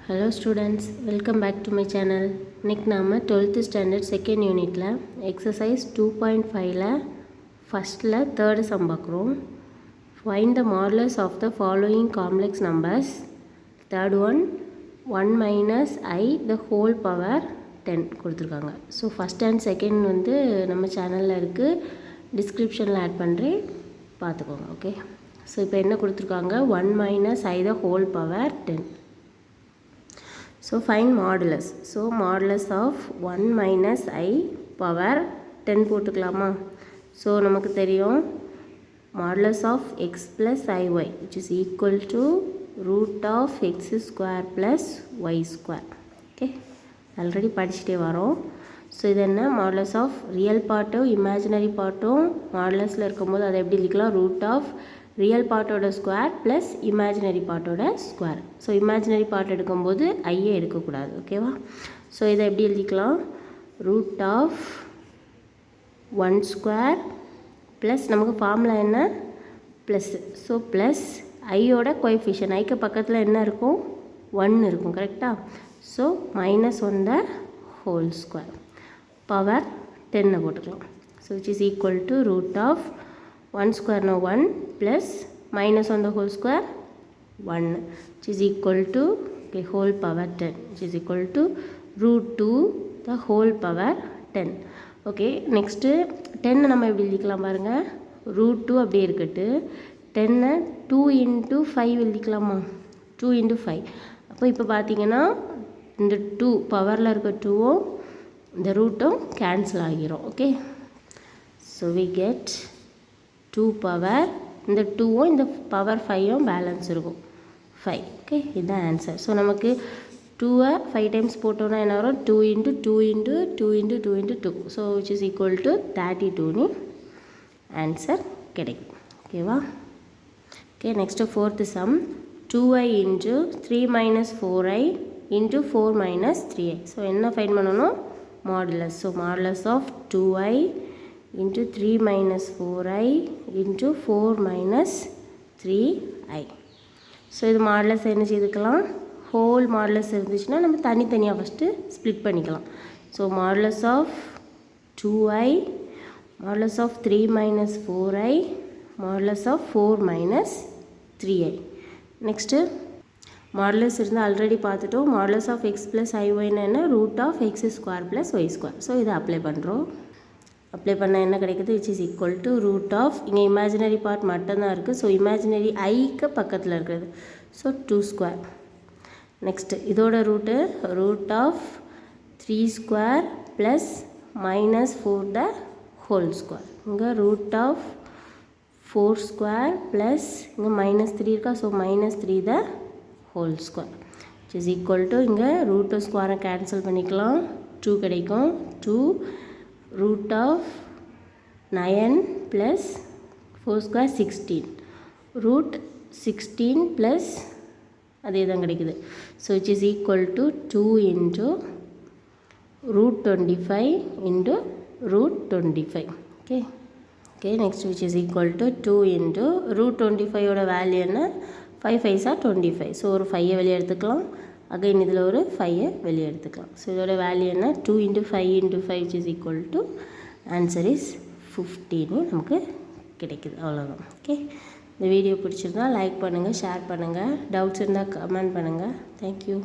Hello students, welcome back to my channel. இன்னைக்கு நாம 12th standard second unitல exercise 2.5ல firstல third sum பார்க்குறோம். Find the modulus of the following complex numbers. Third one 1 minus I the whole power 10 கொடுத்திருக்காங்க. So first and second வந்து நம்ம சேனல்ல இருக்கு, descriptionல add பண்றேன், பார்த்துக்கோங்க. ஓகே. So இப்போ என்ன கொடுத்திருக்காங்க? 1 minus I the whole power 10. So find modulus. So modulus of 1 minus I power 10 போட்டுக்கலாமா? So நமக்கு தெரியும் modulus of x plus iy which is equal to root of x square plus y square. Okay, already படிச்சிட்டே வரோம். So இது என்ன? modulus of real பார்ட்டும் imaginary பார்ட்டும் modulusல இருக்கும்போது அதை எப்படி எழுதிக்கலாம்? root of real பார்ட்டோட ஸ்கொயர் ப்ளஸ் இமேஜினரி பார்ட்டோட ஸ்கொயர். ஸோ இமேஜினரி பார்ட் எடுக்கும்போது ஐயே எடுக்கக்கூடாது. ஓகேவா? ஸோ இதை எப்படி எழுதிக்கலாம்? ரூட் ஆஃப் 1 ஸ்கொயர் ப்ளஸ் நமக்கு ஃபார்முலா என்ன? ப்ளஸ். ஸோ ப்ளஸ் ஐயோட கோஎஃபிஷியன்ட், ஐக்கு பக்கத்தில் என்ன இருக்கும்? 1 இருக்கும். கரெக்டாக? So minus 1 the whole square power 10 போட்டுக்கலாம். So which is equal to root of 1 square now 1 plus minus on the whole square 1 which is equal to okay, whole power 10 which is equal to root 2 the whole power 10. Okay, next 10 நம்ம எப்படி எழுதிக்கலாம் பாருங்க. root 2 அப்படியே இருக்கட்டு, 10 2 into 5 எழுதிக்கலாமா? 2 into 5. அப்போ இப்போ பார்த்தீங்கன்னா இந்த 2 பவரில் இருக்க 2ம் இந்த ரூட்டும் கேன்சல் ஆகிரும். Okay, so we get 2 power, இந்த 2ம் இந்த பவர் 5ம் பேலன்ஸ் இருக்கும் 5. ஓகே, இதுதான் ஆன்சர். ஸோ நமக்கு 2-ஐ 5 டைம்ஸ் போட்டோன்னா என்ன வரும்? 2 into 2 into 2 into 2 into 2. So which is equal to 32ன்னு ஆன்சர் கிடைக்கும். ஓகேவா? Okay, next fourth sum 2i into 3 minus 4i into 4 minus 3i. So என்ன ஃபைண்ட் பண்ணணும்? Modulus. So modulus of 2i into 3 minus 4i into 4 minus 3i. So இது modulus என்ன செய்துக்கலாம்? Whole modulus இருந்துச்சுன்னா நம்ம தனித்தனியாக ஃபஸ்ட்டு ஸ்ப்ளிட் பண்ணிக்கலாம். So modulus of 2i, modulus of 3 minus 4i, modulus of 4 minus 3i. Next modulus இருந்தால் already பார்த்துட்டோம். Modulus of x plus ஐஒய்னா என்ன? Root of x square plus y square. So இதை apply பண்ணுறோம். அப்ளை பண்ணால் என்ன கிடைக்குது? Which is equal to root of, இங்கே இமேஜினரி பார்ட் மட்டும்தான் இருக்குது. ஸோ இமேஜினரி ஐக்கு பக்கத்தில் இருக்கிறது. So 2 square. நெக்ஸ்ட்டு இதோட root root of 3 square plus minus 4 the whole square. இங்கே ரூட் ஆஃப் 4 ஸ்கொயர் ப்ளஸ் இங்கே மைனஸ் 3 இருக்கா? So minus 3 the whole square which is equal to, இங்கே ரூட்டு ஸ்கொயரை கேன்சல் பண்ணிக்கலாம், 2 கிடைக்கும். 2 root of 9 plus 4 square 16, root 16 plus அதே தான் கிடைக்குது. So which is equal to 2 into root 25 into root 25. okay, okay, next which is equal to 2 into root 25 ஓட value என்ன? 5 5s are 25. So ஒரு 5 வெளியே எடுத்துக்கலாம், அகைன் இதில் ஒரு 5 வெளியே எடுத்துக்கலாம். ஸோ இதோட வேல்யூ என்ன? 2 into 5 into 5 which is equal to answer is 15 நமக்கு கிடைக்குது. அவ்வளோதான். ஓகே, இந்த வீடியோ பிடிச்சிருந்தால் லைக் பண்ணுங்கள், ஷேர் பண்ணுங்கள், டவுட்ஸ் இருந்தால் கமெண்ட் பண்ணுங்கள். தேங்க்யூ.